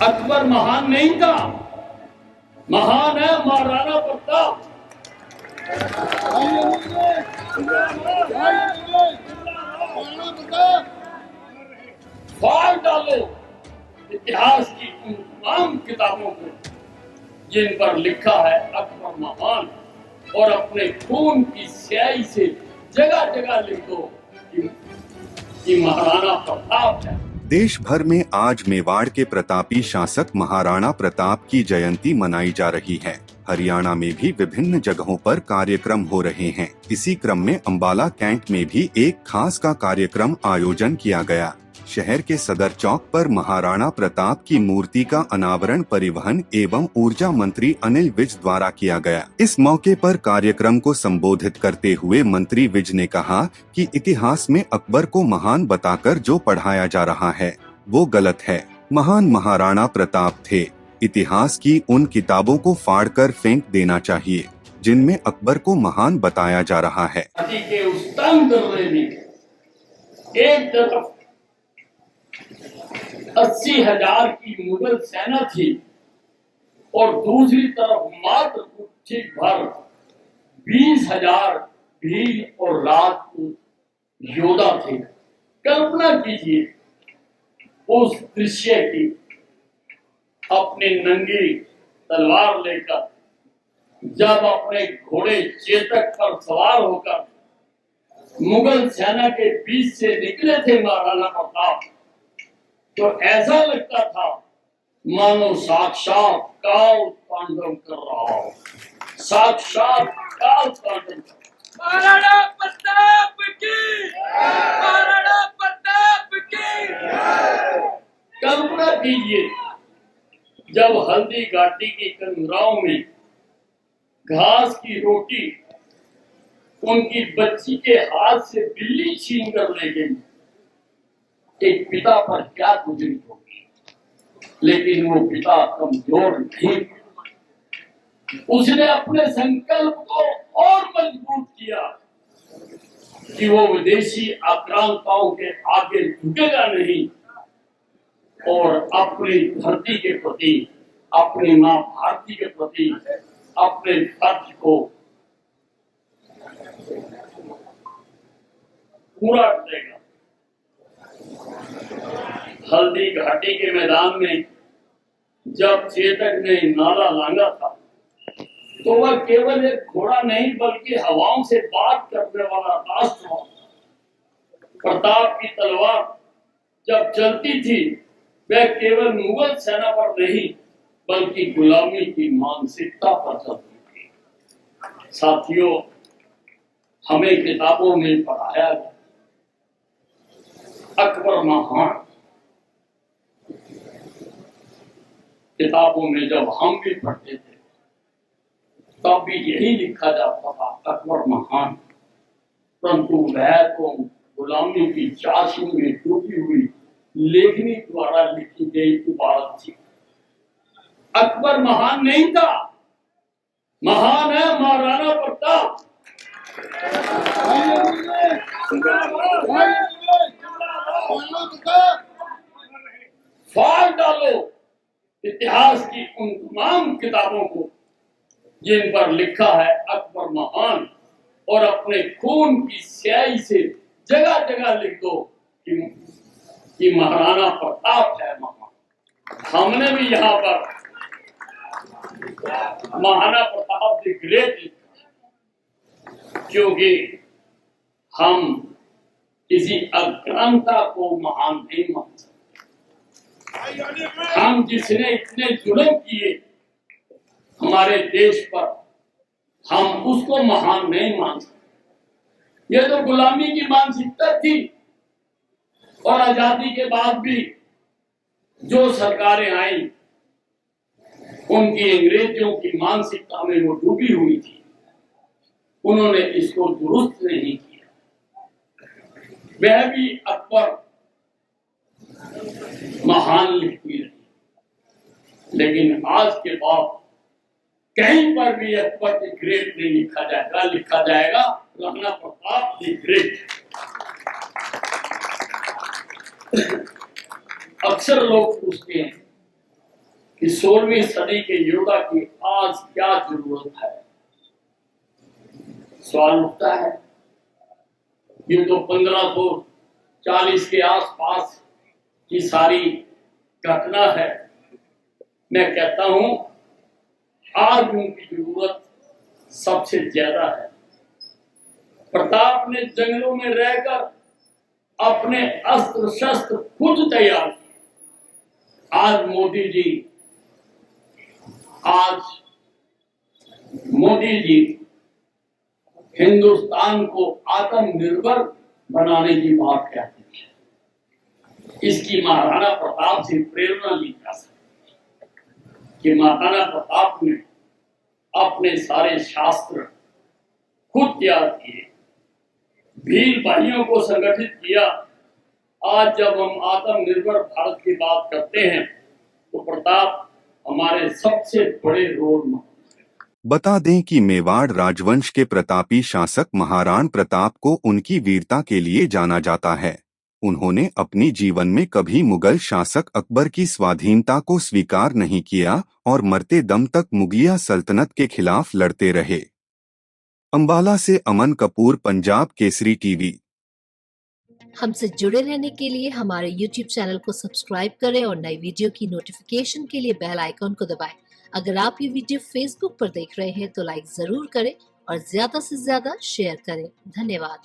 अकबर महान नहीं था, महान है महाराणा प्रताप। फाड़ डालो इतिहास की उन तमाम किताबों को जिन पर लिखा है अकबर महान, और अपने खून की स्याही से जगह जगह लिख दो कि महाराणा प्रताप है। देश भर में आज मेवाड़ के प्रतापी शासक महाराणा प्रताप की जयंती मनाई जा रही है। हरियाणा में भी विभिन्न जगहों पर कार्यक्रम हो रहे हैं। इसी क्रम में अंबाला कैंट में भी एक खास का कार्यक्रम आयोजन किया गया। शहर के सदर चौक पर महाराणा प्रताप की मूर्ति का अनावरण परिवहन एवं ऊर्जा मंत्री अनिल विज द्वारा किया गया। इस मौके पर कार्यक्रम को संबोधित करते हुए मंत्री विज ने कहा कि इतिहास में अकबर को महान बताकर जो पढ़ाया जा रहा है वो गलत है। महान महाराणा प्रताप थे। इतिहास की उन किताबों को फाड़कर फेंक देना चाहिए जिनमें अकबर को महान बताया जा रहा है। एक तरफ 80,000 की मुगल सेना थी और दूसरी तरफ मात्र कुछ भर 20,000 भील और राजपूत योद्धा थे। कल्पना कीजिए उस दृश्य की। अपने नंगी तलवार लेकर जब अपने घोड़े चेतक पर सवार होकर मुगल सेना के बीच से निकले थे महाराणा प्रताप, तो ऐसा लगता था मानो साक्षात काल तांडव कर रहा हो। साक्षात काल तांडव। महाराणा प्रताप की, महाराणा प्रताप की। कल्पना कीजिए जब हल्दी घाटी की कंदराओं में घास की रोटी उनकी बच्ची के हाथ से बिल्ली छीन कर ले गई, एक पिता पर क्या गुजरी होगी। लेकिन वो पिता कमजोर नहीं, उसने अपने संकल्प को और मजबूत किया कि वो विदेशी आक्रांताओं के आगे झुकेगा नहीं और अपनी धरती के प्रति, अपनी मां भारती के प्रति अपने फर्ज को पूरा करेगा। हल्दी घाटी के मैदान में जब चेतक ने नारा लांगा था तो वह केवल एक घोड़ा नहीं बल्कि हवाओं से बात करने वाला राष्ट्र था। प्रताप की तलवार जब चलती थी वह केवल मुगल सेना पर नहीं बल्कि गुलामी की मानसिकता पर चलती थी। साथियों, हमें किताबों में पढ़ाया गया अकबर महान। किताबों में जब हम भी पढ़ते थे तब भी यही लिखा जाता था अकबर महान, परंतु वह तो गुलामी की चाशनी में डूबी हुई लेखनी द्वारा लिखी गई इबारत थी। अकबर महान नहीं था, महान है महाराणा प्रताप। फाड़ डालो इतिहास की उन तमाम किताबों को जिन पर लिखा है अकबर महान, और अपने खून की स्याही से जगह जगह लिख दो कि महाराणा प्रताप है महान। हमने भी यहाँ पर महाराणा प्रताप द ग्रेट लिखा क्योंकि हम किसी अज्ञानता को महान नहीं मान सकते। हम जिसने इतने जुल्म किए हमारे देश पर, हम उसको महान नहीं मान सकते। ये तो गुलामी की मानसिकता थी और आजादी के बाद भी जो सरकारें आई उनकी अंग्रेजों की मानसिकता में वो डूबी हुई थी, उन्होंने इसको दुरुस्त नहीं किया। वह भी अकबर महान लिखती रही, लेकिन आज के बाद कहीं पर भी अकबर द ग्रेट नहीं लिखा जाएगा, लिखा जाएगा राणा प्रताप द ग्रेट। अक्सर लोग पूछते हैं कि 16वीं सदी के योद्धा की आज क्या जरूरत है। सवाल उठता है, ये तो 1540 के आसपास की सारी घटना है। मैं कहता हूं आज उनकी जरूरत सबसे ज्यादा है। प्रताप ने जंगलों में रहकर अपने अस्त्र शस्त्र खुद तैयार किए। आज मोदी जी हिंदुस्तान को आत्मनिर्भर बनाने की बात कहते हैं। इसकी महाराणा प्रताप से प्रेरणा ली जा सकती है कि महाराणा प्रताप ने अपने सारे शास्त्र खुद तैयार किए, भील भाइयों को संगठित किया। आज जब हम आत्मनिर्भर भारत की बात करते हैं तो प्रताप हमारे सबसे बड़े रोल मॉडल। बता दें कि मेवाड़ राजवंश के प्रतापी शासक महाराणा प्रताप को उनकी वीरता के लिए जाना जाता है। उन्होंने अपनी जीवन में कभी मुगल शासक अकबर की स्वाधीनता को स्वीकार नहीं किया और मरते दम तक मुगलिया सल्तनत के खिलाफ लड़ते रहे। अंबाला से अमन कपूर, पंजाब केसरी टीवी। हमसे जुड़े रहने के लिए हमारे YouTube चैनल को सब्सक्राइब करें और नई वीडियो की नोटिफिकेशन के लिए बेल आइकॉन को दबाएं। अगर आप ये वीडियो Facebook पर देख रहे हैं तो लाइक जरूर करें और ज्यादा से ज्यादा शेयर करें। धन्यवाद।